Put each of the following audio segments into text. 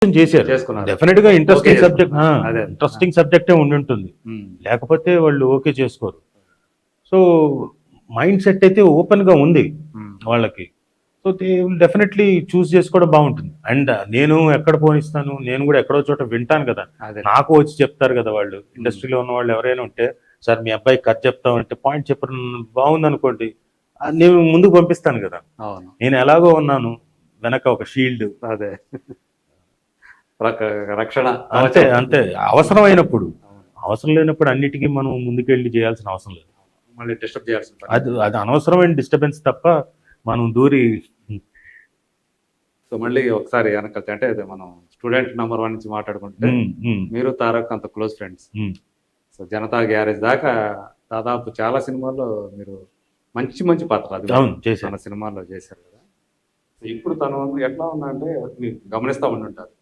చేశారు. డెఫినెట్ గా interesting subject, అదే. ఇంట్రెస్టింగ్ సబ్జెక్టే ఉండుంటుంది. లేకపోతే వాళ్ళు ఓకే చేసుకోరు. సో మైండ్ సెట్ అయితే ఓపెన్ గా ఉంది వాళ్ళకి. సో దే విల్ డెఫినెట్లీ చూస్ చేసుకోవడం బాగుంటుంది. అండ్ నేను ఎక్కడ పోనిస్తాను, నేను కూడా ఎక్కడో చోట వింటాను కదా, అదే. నాకు వచ్చి చెప్తారు కదా వాళ్ళు, ఇండస్ట్రీలో ఉన్న వాళ్ళు ఎవరైనా ఉంటే, సార్ మీ అబ్బాయి కథ చెప్తామంటే పాయింట్ చెప్పడం బాగుంది అనుకోండి, నేను ముందుకు పంపిస్తాను కదా. అవును. నేను ఎలాగో ఉన్నాను, వెనక ఒక షీల్డ్, అదే రక్షణ. అంతే అంతే. అవసరమైనప్పుడు, అవసరం లేనప్పుడు అన్నిటికీ మనం ముందుకెళ్ళి చేయాల్సిన అవసరం లేదు. మళ్ళీ డిస్టర్బ్ చేయాల్సి ఉంటుంది. అది అనవసరమైన డిస్టర్బెన్స్ తప్ప మనం దూరి. సో మళ్ళీ ఒకసారి వెనకాల అంటే అదే మనం స్టూడెంట్ నెంబర్ 1 నుంచి మాట్లాడుకుంటే, మీరు తారక్ అంత close friends. So Janata garage దాకా దాదాపు చాలా సినిమాల్లో మీరు మంచి మంచి పాత్ర అది మన సినిమాల్లో చేశారు కదా. సో ఇప్పుడు తను ఎట్లా ఉందంటే మీరు గమనిస్తూ ఉండుంటారు,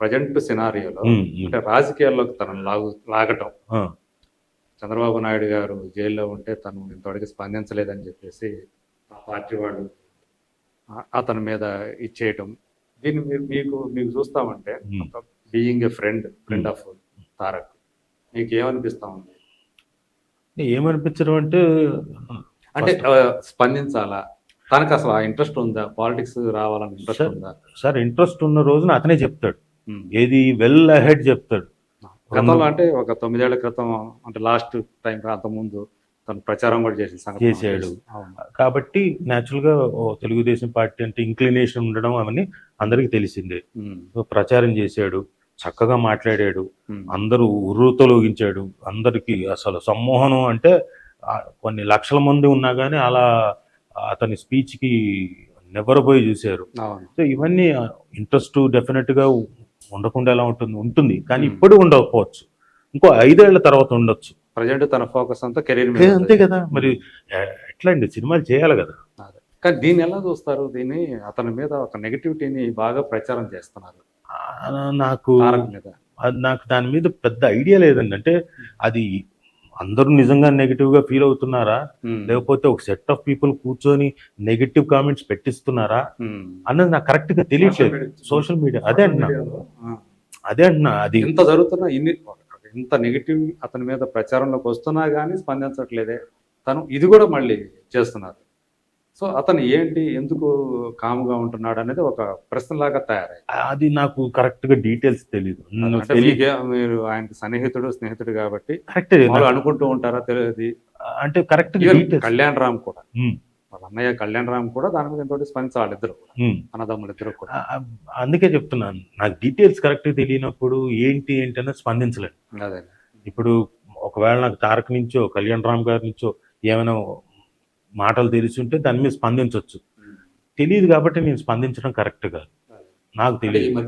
ప్రజెంట్ సినారియోలో అంటే రాజకీయాల్లోకి తనను లాగటం. చంద్రబాబు నాయుడు గారు జైల్లో ఉంటే తను ఇంతవరకు స్పందించలేదని చెప్పేసి ఆ పార్టీ వాళ్ళు అతని మీద ఇచ్చేయటం. దీన్ని మీకు చూస్తామంటే being a friend of Tarak, మీకు ఏమనిపిస్తా ఉంది? ఏమనిపించడం అంటే స్పందించాలా, తనకు అసలు ఆ ఇంట్రెస్ట్ ఉందా, పాలిటిక్స్ రావాలని ఇంట్రెస్ట్ ఉందా? సార్ ఇంట్రెస్ట్ ఉన్న రోజున అతనే చెప్తాడు, ఏది వెల్ అహెడ్ చెప్తాడు. గతంలో అంటే ఒక 9 ఏళ్ల క్రితం, అంటే లాస్ట్ టైం అంత ముందు తను ప్రచారం కూడా చేసాడు కాబట్టి న్యాచురల్ గా తెలుగుదేశం పార్టీ అంటే ఇంక్లినేషన్ ఉండడం అవన్నీ అందరికి తెలిసిందే. ప్రచారం చేశాడు, చక్కగా మాట్లాడాడు, అందరూ ఉర్రూతలోగించాడు, అందరికి అసలు సమ్మోహనం అంటే కొన్ని లక్షల మంది ఉన్నా కానీ అలా అతని స్పీచ్ కి నివ్వరపోయి చూశారు. సో ఇవన్నీ ఇంట్రెస్ట్ డెఫినెట్ గా ఉండకుండా ఎలా ఉంటుంది, కానీ ఇప్పుడు ఉండకపోవచ్చు, ఇంకో 5 ఏళ్ల తర్వాత ఉండొచ్చు. ప్రజెంట్ తన ఫోకస్ అంతా కెరీర్ మీద. అంతే కదా, మరి ఎట్లా అండి, సినిమాలు చేయాలి కదా. కానీ దీన్ని ఎలా చూస్తారు? దీన్ని అతని మీద ఒక నెగటివిటీని బాగా ప్రచారం చేస్తున్నారు. నాకు దాని మీద పెద్ద ఐడియా లేదండి. అంటే అది అందరూ నిజంగా నెగిటివ్ గా ఫీల్ అవుతున్నారా, లేకపోతే ఒక సెట్ ఆఫ్ పీపుల్ కూర్చొని నెగిటివ్ కామెంట్స్ పెట్టిస్తున్నారా అన్నది నాకు కరెక్ట్ గా తెలియట్లేదు. సోషల్ మీడియా అదే అంటున్నా అది ఇంత జరుగుతున్నా, ఇంత నెగిటివ్ అతని మీద ప్రచారంలోకి వస్తున్నా కానీ స్పందించట్లేదే, తను ఇది కూడా మళ్ళీ చేస్తున్నారు. సో అతను ఏంటి, ఎందుకు కాముగా ఉంటున్నాడు అనేది ఒక ప్రశ్నలాగా తయారై, అది నాకు కరెక్ట్ గా డీటెయిల్స్ తెలియదు. మీరు ఆయనకి స్నేహితుడు కాబట్టి కరెక్ట్ అనుకుంటూ ఉంటారా తెలియదు. అంటే కరెక్ట్ కళ్యాణ్ రామ్ కూడా, వాళ్ళ అన్నయ్య కళ్యాణ్ రామ్ కూడా దాని మీద ఎంతో స్పందించాలి, వాళ్ళిద్దరు అన్నదమ్ములు ఇద్దరు కూడా. అందుకే చెప్తున్నాను, నాకు డీటెయిల్స్ కరెక్ట్ తెలియనప్పుడు ఏంటి అనేది స్పందించలేదు. అదే ఇప్పుడు ఒకవేళ నాకు తారక్ నుంచో కళ్యాణ్ రామ్ గారి నుంచో ఏమైనా మాటలు తెలిసి ఉంటే దాని మీద స్పందించవచ్చు. తెలియదు కాబట్టి నేను స్పందించడం కరెక్ట్ కాదు. నాకు తెలియదు,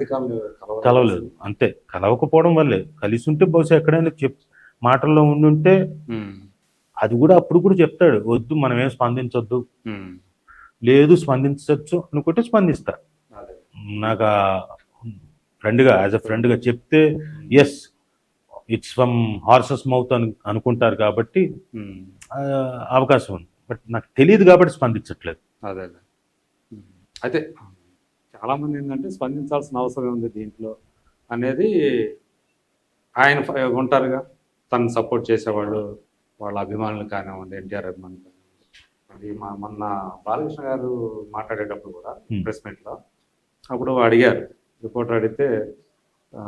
కలవలేదు అంతే. కలవకపోవడం వల్లే, కలిసి ఉంటే బహుశా ఎక్కడైనా మాటల్లో ఉండుంటే అది కూడా అప్పుడు కూడా చెప్తాడు, వద్దు మనం ఏం స్పందించొద్దు, లేదు స్పందించవచ్చు అనుకుంటే స్పందిస్తా. నాకు ఫ్రెండ్గా యాజ్ అ ఫ్రెండ్గా చెప్తే yes it's from horse's mouth అనుకుంటారు కాబట్టి అవకాశం ఉంది. బట్ నాకు తెలియదు కాబట్టి స్పందించట్లేదు. అదే అయితే చాలా మంది ఏంటంటే స్పందించాల్సిన అవసరం ఉంది దీంట్లో అనేది, ఆయన ఉంటారుగా తను సపోర్ట్ చేసేవాళ్ళు, వాళ్ళ అభిమానులు కానివ్వండి, ఎన్టీఆర్ అభిమానులు కానివ్వండి. మొన్న బాలకృష్ణ గారు మాట్లాడేటప్పుడు కూడా ప్రెస్ మీట్లో అప్పుడు అడిగారు, రిపోర్టర్ అడిగితే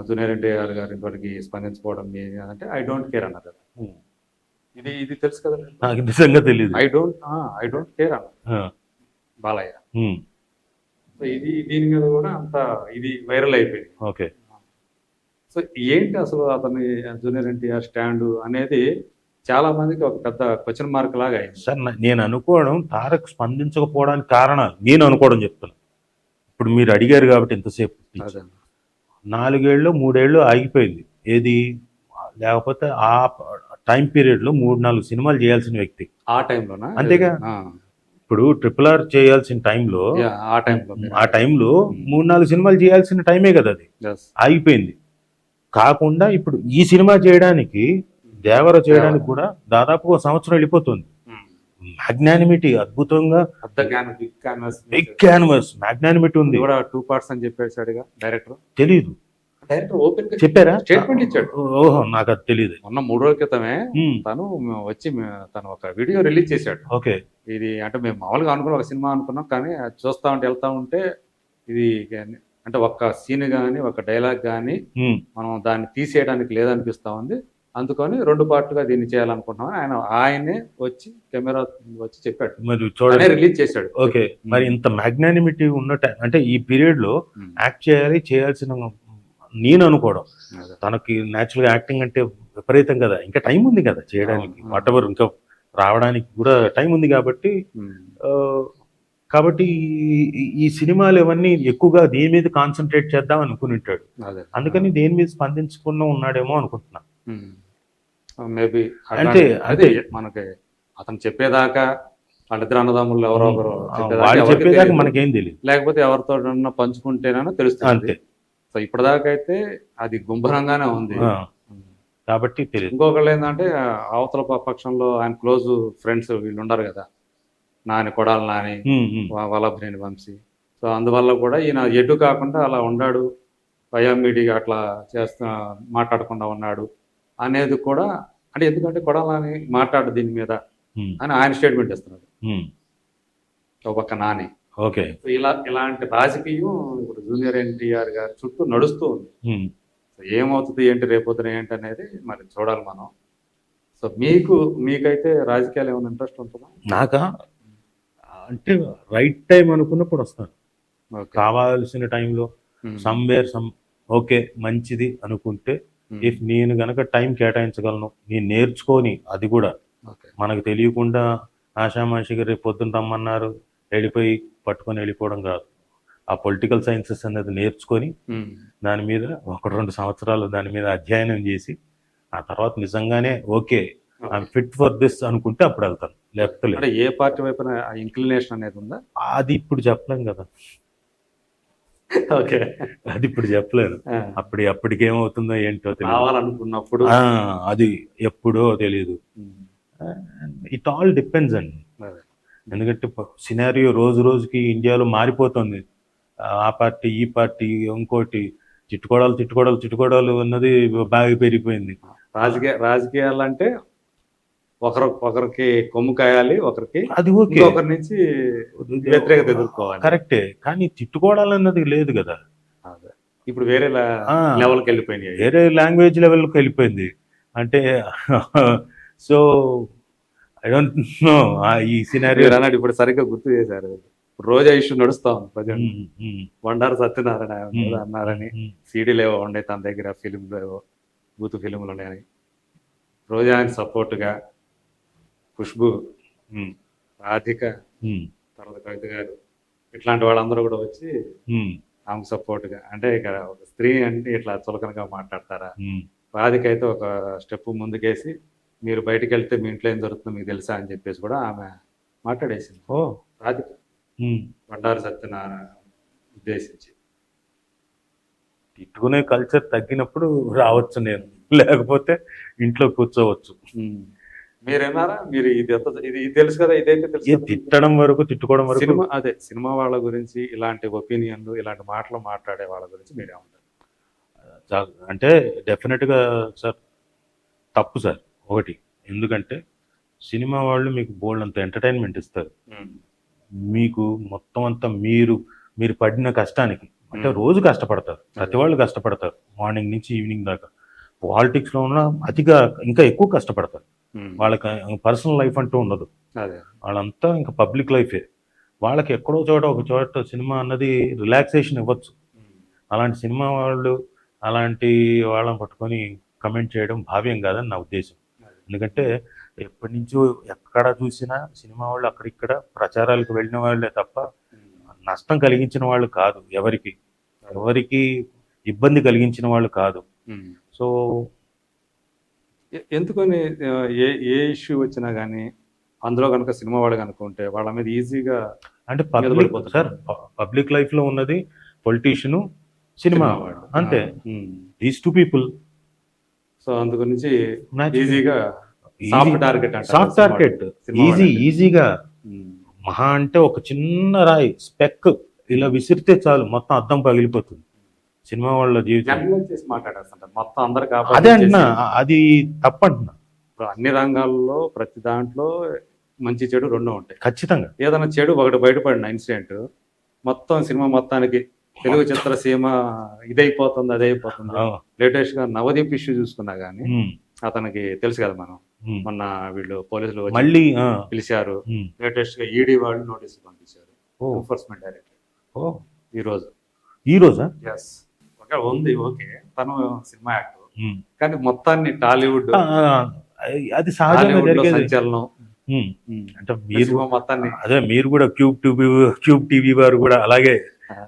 జూనియర్ ఎన్టీఆర్ గారు ఇంతవరకు స్పందించుకోవడం అంటే ఐ డోంట్ కేర్ అన్నారు. ఇది తెలుసు కదా, నాకు నిజంగా తెలియదు. ఐ డోంట్ కేర్ అన్న బాలయ్య. సో దీని మీద కూడా అంత ఇది వైరల్ అయిపోయింది. ఓకే. సో ఏంటి అసలు అతని జూనియర్ ఎన్టీఆర్ స్టాండ్ అనేది చాలా మందికి ఒక పెద్ద క్వశ్చన్ మార్క్ లాగా అయింది. సార్ నేను అనుకోవడం, తారక్ స్పందించకపోవడానికి కారణాలు నేను అనుకోవడం చెప్తాను. ఇప్పుడు మీరు అడిగారు కాబట్టి ఎంతసేపు 4 ఏళ్ళు 3 ఏళ్ళు ఆగిపోయింది ఏది, లేకపోతే ఆ టైం పీరియడ్ లో 3-4 సినిమాలు చేయాల్సిన వ్యక్తి ఆ టైంలోనా? అంతేగా. ఇప్పుడు RRR చేయాల్సిన టైంలో, ఆ టైంలో 3-4 సినిమాలు చేయాల్సిన టైమే కదా, అది ఆగిపోయింది. కాకుండా ఇప్పుడు ఈ సినిమా చేయడానికి, దేవర చేయడానికి కూడా దాదాపు 1 సంవత్సరం వెళ్ళిపోతుంది. మ్యాగ్నానిమిటీ అద్భుతంగా, పెద్ద can big canvas big canvas magnanimity ఉంది. కూడా 2 parts అని చెప్పేసాడుగా డైరెక్టర్. తెలీదు, ఓపెన్ గా చెప్పారా? స్టేట్మెంట్ ఇచ్చాడు. ఓహో, నాకు అది తెలియదు. మొన్న 3 రోజుల క్రితమే తను వచ్చి తను ఒక వీడియో రిలీజ్ చేశాడు. ఓకే. ఇది అంటే మేము మామూలుగా అనుకున్నాం, ఒక సినిమా అనుకున్నాం, కానీ అది చూస్తా ఉంటే వెళ్తా ఉంటే ఇది అంటే ఒక సీన్ కానీ ఒక డైలాగ్ కానీ మనం దాన్ని తీసేయడానికి లేదనిపిస్తా ఉంది. అందుకని 2 పార్ట్లుగా దీన్ని చేయాలనుకుంటున్నాం ఆయనే వచ్చి కెమెరా వచ్చి చెప్పాడు. మరి చూడండి, రిలీజ్ చేశాడు. ఓకే. మరి ఇంత మ్యాగ్నానిమిటీ ఉన్న అంటే ఈ పీరియడ్ లో యాక్ట్ చేయాల్సిన నేను అనుకోవడం, తనకి న్యాచురల్ గా యాక్టింగ్ అంటే విపరీతం కదా, ఇంకా టైం ఉంది కదా చేయడానికి, వాట్ ఎవర్ ఇంకా రావడానికి కూడా టైం ఉంది కాబట్టి కాబట్టి ఈ సినిమాలు ఇవన్నీ ఎక్కువగా దేని మీద కాన్సన్ట్రేట్ చేద్దాం అనుకుని ఉంటాడు. అందుకని దేని మీద స్పందించకుండా ఉన్నాడేమో అనుకుంటున్నా. మేబీ అంటే అదే మనకి అతను చెప్పేదాకా వాళ్ళిద్దరు అన్నదమ్ములు ఎవరో ఒకరు చెప్పేదాకా మనకేం తెలియదు, లేకపోతే ఎవరితో పంచుకుంటేనో తెలుస్తుంది అంతే. సో ఇప్పటిదాకా అయితే అది గుంభరంగానే ఉంది కాబట్టి తెలియదు. ఇంకొకళ్ళు ఏంటంటే అవతల పక్షంలో ఆయన క్లోజ్ ఫ్రెండ్స్ వీళ్ళు ఉన్నారు కదా, నాని, కొడాలి నాని, వల్లభనేని వంశీ. సో అందువల్ల కూడా ఈయన ఎటు కాకుండా అలా ఉన్నాడు, బయోమీడియా అట్లా మాట్లాడకుండా ఉన్నాడు అనేది కూడా, అంటే ఎందుకంటే కొడాలి నాని మాట్లాడు దీని మీద అని ఆయన స్టేట్మెంట్ ఇస్తున్నాడు ఒక పక్క నాని. ఓకే. ఇలాంటి రాజకీయం ఇప్పుడు జూనియర్ ఎన్టీఆర్ గారి చుట్టూ నడుస్తూ ఉంది. ఏమవుతుంది ఏంటి రేపొద్దున ఏంటి అనేది మరి చూడాలి మనం. సో మీకైతే రాజకీయాలు ఏమైనా ఇంట్రెస్ట్ ఉంటుందా? నాకా అంటే రైట్ టైం అనుకున్నప్పుడు వస్తాను, కావాల్సిన టైంలో సమ్వేర్ ఓకే మంచిది అనుకుంటే, ఇఫ్ నేను గనక టైం కేటాయించగలను, నేను నేర్చుకొని, అది కూడా మనకు తెలియకుండా ఆషామాషిగా రేపు పొద్దున్న రమ్మన్నారు వెళ్ళిపోయి పట్టుకొని వెళ్ళిపోవడం కాదు. ఆ పొలిటికల్ సైన్సెస్ అనేది నేర్చుకొని దాని మీద 1-2 సంవత్సరాలు దాని మీద అధ్యయనం చేసి ఆ తర్వాత నిజంగానే okay I'm fit for this అనుకుంటే అప్పుడు వెళ్తాను, లేకపోతే ఏ పార్టీ వైపున ఇంక్లినేషన్ అనేది ఉందా? అది ఇప్పుడు చెప్పలేం కదా. ఓకే, అది ఇప్పుడు చెప్పలేను. అప్పటికి ఏమవుతుందో ఏంటో తెలియాలనుకున్నప్పుడు అది ఎప్పుడో తెలియదు. ఇట్ ఆల్ డిపెండ్స్ అండి. ఎందుకంటే సినారియో రోజు రోజుకి ఇండియాలో మారిపోతుంది. ఆ పార్టీ ఈ పార్టీ ఇంకోటి తిట్టుకోవడాలు అన్నది బాగా పెరిగిపోయింది. రాజకీయాలు అంటే ఒకరికి కొమ్ము కాయాలి, ఒకరికి అది ఓకే, ఒకరి నుంచి వ్యతిరేకత ఎదుర్కోవాలి, కరెక్టే. కానీ తిట్టుకోవడాలు అన్నది లేదు కదా. ఇప్పుడు వేరే లెవెల్కి వెళ్ళిపోయింది, వేరే లాంగ్వేజ్ లెవెల్కి వెళ్ళిపోయింది. అంటే సో ఐ డోంట్ నో ఈ సినారియో అన్నాడు. ఇప్పుడు సరిగ్గా గుర్తు చేశారు. రోజా ఇష్యూ నడుస్తా ఉంది ప్రజెంట్. బండారు సత్యనారాయణ అన్నారని, సీడీలు ఏవో ఉండే తన దగ్గర, ఫిలింలు ఏవో బూత్ ఫిలింలు ఉన్నాయని, రోజాకి సపోర్ట్గా ఖుష్బు, రాధిక, తర్వాత కవిత గారు, ఇట్లాంటి వాళ్ళందరూ కూడా వచ్చి ఆమెకు సపోర్ట్గా, అంటే ఇక్కడ ఒక స్త్రీ అంటే ఇట్లా చులకనగా మాట్లాడతారా? రాధిక అయితే ఒక స్టెప్ ముందుకేసి, మీరు బయటకు వెళ్తే మీ ఇంట్లో ఏం జరుగుతుందో మీకు తెలుసా అని చెప్పేసి కూడా ఆమె మాట్లాడేసింది. రాధిక బండారు సత్యనారాయణ ఉద్దేశించి. తిట్టుకునే కల్చర్ తగ్గినప్పుడు రావచ్చు నేను, లేకపోతే ఇంట్లో కూర్చోవచ్చు. మీరేనారా? మీరు ఇది తెలుసు కదా, ఇదైతే తెలుసు. తిట్టడం వరకు, తిట్టుకోవడం వరకు. సినిమా వాళ్ళ గురించి ఇలాంటి ఒపీనియన్లు, ఇలాంటి మాటలు మాట్లాడే వాళ్ళ గురించి మీరేమంటారు? అంటే డెఫినెట్గా సార్ తప్పు సార్. ఒకటి, ఎందుకంటే సినిమా వాళ్ళు మీకు బోల్డ్ అంత ఎంటర్టైన్మెంట్ ఇస్తారు. మీకు మొత్తం అంతా మీరు పడిన కష్టానికి, అంటే రోజు కష్టపడతారు, ప్రతి వాళ్ళు కష్టపడతారు, మార్నింగ్ నుంచి ఈవినింగ్ దాకా. పాలిటిక్స్లో ఉన్న అతిగా ఇంకా ఎక్కువ కష్టపడతారు. వాళ్ళకి పర్సనల్ లైఫ్ అంటూ ఉండదు, వాళ్ళంతా ఇంకా పబ్లిక్ లైఫే. వాళ్ళకి ఎక్కడో చోట ఒక చోట సినిమా అన్నది రిలాక్సేషన్ ఇవ్వచ్చు. అలాంటి సినిమా వాళ్ళు అలాంటి వాళ్ళని పట్టుకొని కమెంట్ చేయడం భావ్యం కాదని నా ఉద్దేశం. ఎందుకంటే ఎప్పటి నుంచో ఎక్కడ చూసినా సినిమా వాళ్ళు అక్కడిక్కడ ప్రచారాలకు వెళ్ళిన వాళ్ళే తప్ప నష్టం కలిగించిన వాళ్ళు కాదు, ఎవరికి ఇబ్బంది కలిగించిన వాళ్ళు కాదు. సో ఎందుకని ఏ ఇష్యూ వచ్చినా కానీ అందులో కనుక సినిమా వాళ్ళు కనుకుంటే వాళ్ళ మీద ఈజీగా, అంటే పబ్లిక్ లైఫ్ లో ఉన్నది పొలిటీషియను, సినిమా, అంతే. These 2 people. సో అందు గురించి ఈజీగా సాఫ్ట్ టార్గెట్ అంటే సాఫ్ట్ టార్గెట్, ఈజీగా. మహా అంటే ఒక చిన్న రాయి స్పెక్ ఇలా విసిరితే చాలు మొత్తం అద్దం పగిలిపోతుంది సినిమా వాళ్ళ జీవితం. జనరల్ చేసి మాట్లాడేస్తుంటారు మొత్తం అందరికి. అదే అంటున్నా, అది తప్పంటున్నా. ఇప్పుడు అన్ని రంగాల్లో ప్రతి దాంట్లో మంచి చెడు రెండు ఉంటాయి ఖచ్చితంగా. ఏదైనా చెడు ఒకటి బయటపడిన ఇన్సిడెంట్ మొత్తం సినిమా మొత్తానికి తెలుగు చిత్రసీమ ఇదైపోతుంది అదైపోతుంది. లేటెస్ట్ గా నవదీప్ ఇష్యూ చూసుకున్నా గానీ అతనికి తెలుసు కదా, మనం మొన్న వీళ్ళు పోలీసులు వచ్చి మళ్ళీ పిలిచారు. లేటెస్ట్ గా ఈడీ వాళ్ళు నోటీసులు పంపించారు ఎన్ఫోర్స్మెంట్ డైరెక్టర్ ఈ రోజా. ఎస్, ఉంది ఓకే, తను సినిమా యాక్టర్, కానీ మొత్తాన్ని టాలీవుడ్ అది సహజంగా సంచలనం. అంటే మీరు మొత్తాన్ని అదే మీరు కూడా క్యూబ్ టీవీ వారు కూడా అలాగే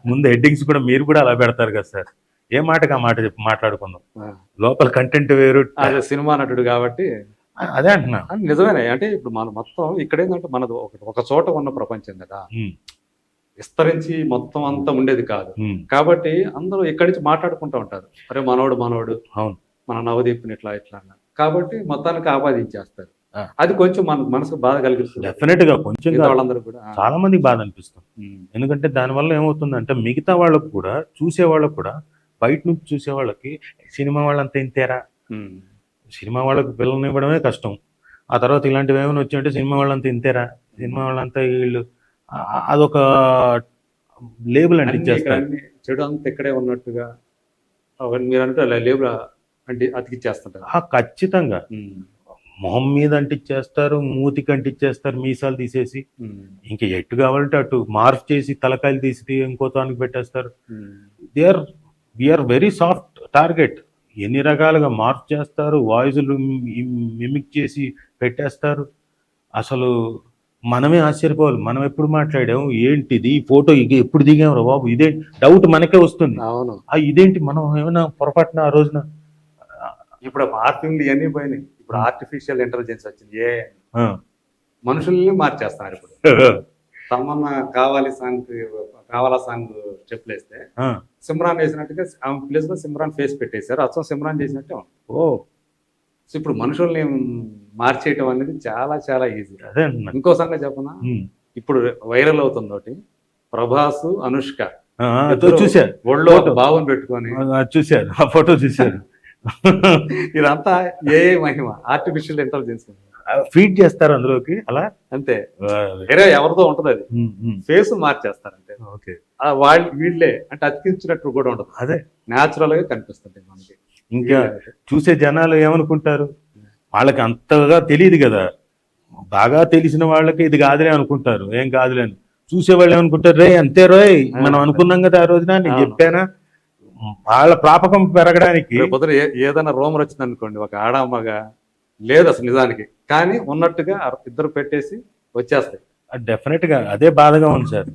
ముందు హెడ్డింగ్స్ కూడా మీరు కూడా అలా పెడతారు కదా సార్. ఏ మాటగా మాట చెప్పి మాట్లాడుకుందాం, లోపల కంటెంట్ వేరు. అదే సినిమా నటుడు కాబట్టి అదే అంటున్నా. నిజమేనా అంటే ఇప్పుడు మన మొత్తం ఇక్కడ ఏంటంటే మనది ఒక చోట ఉన్న ప్రపంచం కదా, విస్తరించి మొత్తం అంతా ఉండేది కాదు. కాబట్టి అందరూ ఇక్కడి నుంచి మాట్లాడుకుంటూ ఉంటారు, అరే మనోడు అవును మన నవదీప్ని ఇట్లా అన్నారు. కాబట్టి మొత్తానికి ఆపాదించేస్తారు. అది కొంచెం మన మనసుకు బాధ కలిగిస్తుంది. డెఫినెట్ గా కొంచెం వాళ్ళందరూ కూడా చాలా మందికి బాధ అనిపిస్తుంది. ఎందుకంటే దానివల్ల ఏమవుతుందంటే మిగతా వాళ్ళకు కూడా, చూసే వాళ్ళకు కూడా, బయట నుంచి చూసే వాళ్ళకి సినిమా వాళ్ళంతా ఇంతేరా, సినిమా వాళ్ళకి పిల్లల్ని ఇవ్వడమే కష్టం, ఆ తర్వాత ఇలాంటివి ఏమైనా వచ్చాయంటే సినిమా వాళ్ళంతా ఇంతేరా, సినిమా వాళ్ళంతా వీళ్ళు, అదొక లేబుల్ అంటించేస్తారు. చెడు అంతా ఇక్కడే ఉన్నట్టుగా మీరు అంటే లేబుల్ అంటే అతికిచ్చేస్తుంటారు. ఖచ్చితంగా మొహం మీద అంటిచ్చేస్తారు, మూతికి అంటిచ్చేస్తారు, మీసాలు తీసేసి ఇంకా ఎట్టు కావాలంటే అటు మార్ఫ్ చేసి తలకాయలు తీసి ఇంకో తానికి పెట్టేస్తారు. We are very soft target. ఎన్ని రకాలుగా మార్ఫ్ చేస్తారు, వాయిస్లు మిమిక్ చేసి పెట్టేస్తారు. అసలు మనమే ఆశ్చర్యపోవాలి, మనం ఎప్పుడు మాట్లాడాము, ఏంటిది ఫోటో ఎప్పుడు దిగాం రా బాబు, ఇదే డౌట్ మనకే వస్తుంది. ఇదేంటి మనం ఏమైనా పొరపాటున ఆ రోజున. ఇప్పుడు మార్పింగ్లు ఇవన్నీ పోయినాయి. ఇప్పుడు ఆర్టిఫిషియల్ ఇంటెలిజెన్స్ వచ్చింది, ఏ మనుషుల్ని మార్చేస్తున్నారు. ఇప్పుడు తమన్నా కావాలా సాంగ్ స్టెప్లు వేస్తే సిమ్రాన్ వేసినట్టుగా ఆమె ప్లేస్ లో సిమ్రాన్ ఫేస్ పెట్టేశారు, అచ్చం సిమ్రాన్ చేసినట్టే ఉంది. సో ఇప్పుడు మనుషుల్ని మార్చేయటం అనేది చాలా చాలా ఈజీ. ఇంకో సంగతి చెప్పనా, ఇప్పుడు వైరల్ అవుతుంది ఒకటి, ప్రభాస్ అనుష్క చూశారు ఒళ్ళో భావం పెట్టుకొని చూశారు, ఆ ఫోటో చూశారు. ఇదంతా ఏ మహిమ, ఆర్టిఫిషియల్ ఇంటెలిజెన్స్ ఫీడ్ చేస్తారు అందులోకి, అలా అంతే. వేరే ఎవరితో ఉంటది, అది ఫేస్ మార్చేస్తారు అంతే. వాళ్ళు వీళ్ళే అంటే అతికించినట్టు కూడా ఉండదు, అదే న్యాచురల్ గా కనిపిస్తుంది మనకి. ఇంకా చూసే జనాలు ఏమనుకుంటారు, వాళ్ళకి అంతగా తెలియదు కదా, బాగా తెలిసిన వాళ్ళకి ఇది కాదులే అనుకుంటారు, ఏం కాదులే అని. చూసేవాళ్ళు ఏమనుకుంటారు, రే అంతే రోయ్ మనం అనుకున్నాం కదా ఆ రోజున, నేను చెప్పానా. వాళ్ళ ప్రాపకం పెరగడానికి ఏదైనా రూమర్ వచ్చింది అనుకోండి, ఒక ఆడమ్మగా లేదు అసలు నిజానికి, కానీ ఉన్నట్టుగా ఇద్దరు పెట్టేసి వచ్చేస్తాయి. డెఫినెట్ గా అదే బాధగా ఉంది సార్.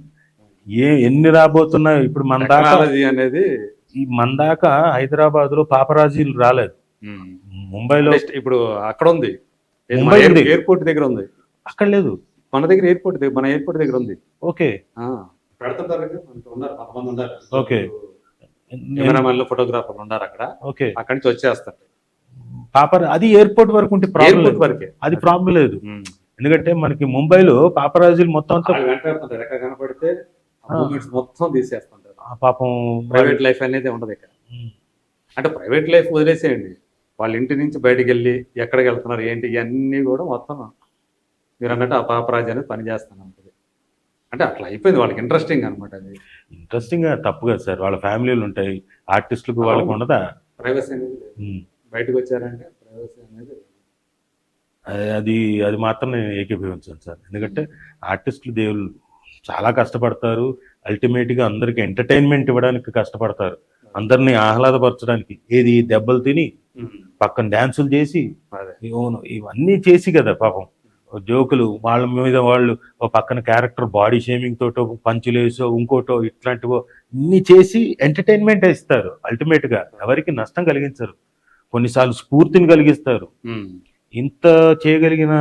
ఎన్ని రాబోతున్నాయి ఇప్పుడు మన దాకా అనేది. మన దాకా హైదరాబాద్ లో పాపరాజీలు రాలేదు, ముంబైలో ఇప్పుడు అక్కడ ఉంది, ఎయిర్పోర్ట్ దగ్గర ఉంది, అక్కడ లేదు. మన దగ్గర మన ఎయిర్పోర్ట్ దగ్గర ఉంది. ఓకే, ఓకే, కెమెరామెన్లు ఫోటోగ్రాఫర్లు ఉన్నారు అక్కడ. ఓకే, అక్కడి నుంచి వచ్చేస్తారు. అది ఎయిర్పోర్ట్ వరకు ఉంటే ప్రాబ్లం వరకే, అది ప్రాబ్లం లేదు. ఎందుకంటే మనకి ముంబైలో పాపరాజీలు మొత్తం కనపడితే మొత్తం తీసేస్తుంటారు. పాపం ప్రైవేట్ లైఫ్ అనేది ఉండదు ఇక్కడ. అంటే ప్రైవేట్ లైఫ్ వదిలేసేయండి, వాళ్ళ ఇంటి నుంచి బయటకు వెళ్ళి ఎక్కడికి వెళ్తున్నారు ఏంటి ఇవన్నీ కూడా మొత్తం మీరు అన్నట్టు ఆ పాపరాజు అనేది పనిచేస్తాను ఉంటుంది. అంటే అట్లా అయిపోయింది వాళ్ళకి, ఇంట్రెస్టింగ్ అనమాట. అది ఇంట్రెస్టింగ్ తప్పు కదా సార్, వాళ్ళ ఫ్యామిలీలు ఉంటాయి, ఆర్టిస్టులకు వాళ్ళకు ఉండదా ప్రైవసీ అనేది. బయటకు వచ్చారంటే ప్రైవసీ అనేది అది మాత్రం నేను ఏకీభవించాను సార్. ఎందుకంటే ఆర్టిస్టులు దేవుళ్ళు చాలా కష్టపడతారు, అల్టిమేట్గా అందరికి ఎంటర్టైన్మెంట్ ఇవ్వడానికి కష్టపడతారు, అందరినీ ఆహ్లాదపరచడానికి. ఏది దెబ్బలు తిని పక్కన డ్యాన్సులు చేసి ఇవన్నీ చేసి కదా పాపం జోకులు, వాళ్ళ మీద వాళ్ళు ఒక పక్కన క్యారెక్టర్ బాడీ షేమింగ్ తోటో పంచులేసో ఇంకోటో ఇట్లాంటివో ఇన్ని చేసి ఎంటర్టైన్మెంట్ ఇస్తారు. అల్టిమేట్గా ఎవరికి నష్టం కలిగించరు, కొన్నిసార్లు స్ఫూర్తిని కలిగిస్తారు. ఇంత చేయగలిగిన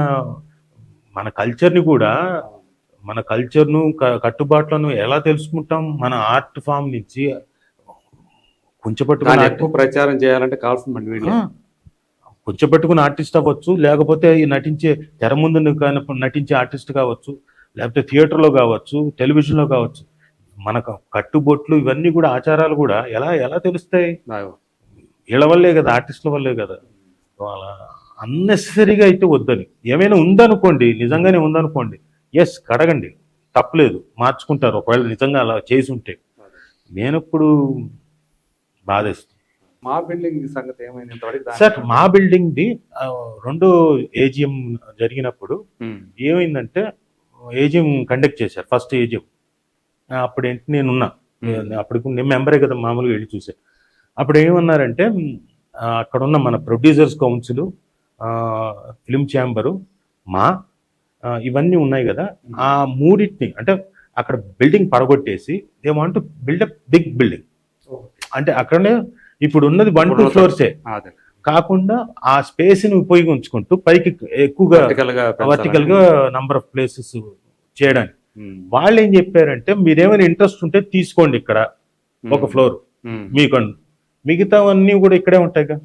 మన కల్చర్ని కూడా, మన కల్చర్ను కట్టుబాట్లను ఎలా తెలుసుకుంటాం, మన ఆర్ట్ ఫామ్ నుంచి కొంచెం ప్రచారం చేయాలంటే కావాల్సిన కూర్చోబెట్టుకుని ఆర్టిస్ట్ అవ్వచ్చు, లేకపోతే ఈ నటించే తెర ముందు నటించే ఆర్టిస్ట్ కావచ్చు, లేకపోతే థియేటర్లో కావచ్చు, టెలివిజన్లో కావచ్చు. మనకు కట్టుబొట్లు ఇవన్నీ కూడా ఆచారాలు కూడా ఎలా ఎలా తెలుస్తాయి? వీళ్ళ వల్లే కదా, ఆర్టిస్టుల వల్లే కదా. అలా అన్నెసరీగా అయితే వద్దని. ఏమైనా ఉందనుకోండి, నిజంగానే ఉందనుకోండి, ఎస్ కడగండి, తప్పలేదు, మార్చుకుంటారు ఒకవేళ నిజంగా అలా చేసి ఉంటే. నేను ఇప్పుడు బాధేస్తుంది. మా బిల్డింగ్ సంగతి ఏమైంది ఇంతవరకు? సార్ మా బిల్డింగ్ది రెండో ఏజిఎం జరిగినప్పుడు ఏమైందంటే, ఏజిఎం కండక్ట్ చేశారు, ఫస్ట్ ఏజిఎం. అప్పుడు ఏంటి నేనున్నా, అప్పుడు నేను మెంబరే కదా, మామూలుగా వెళ్ళి చూసా. అప్పుడు ఏమన్నారంటే, అక్కడ ఉన్న మన ప్రొడ్యూసర్స్ కౌన్సిల్, ఫిల్మ్ ఛాంబరు, ఇవన్నీ ఉన్నాయి కదా, ఆ మూడింటిని అంటే అక్కడ బిల్డింగ్ పడగొట్టేసి they want to build up big building. అంటే అక్కడనే ఇప్పుడు ఉన్నది 1-2 ఫ్లోర్సే కాకుండా ఆ స్పేస్ ని ఉపయోగించుకుంటూ పైకి ఎక్కువగా వర్టికల్ గా నంబర్ ఆఫ్ ప్లేసెస్ చేయడానికి. వాళ్ళు ఏం చెప్పారంటే, మీరేమైనా ఇంట్రెస్ట్ ఉంటే తీసుకోండి, ఇక్కడ ఒక ఫ్లోర్ మీకు, మిగతావన్నీ కూడా ఇక్కడే ఉంటాయిగా.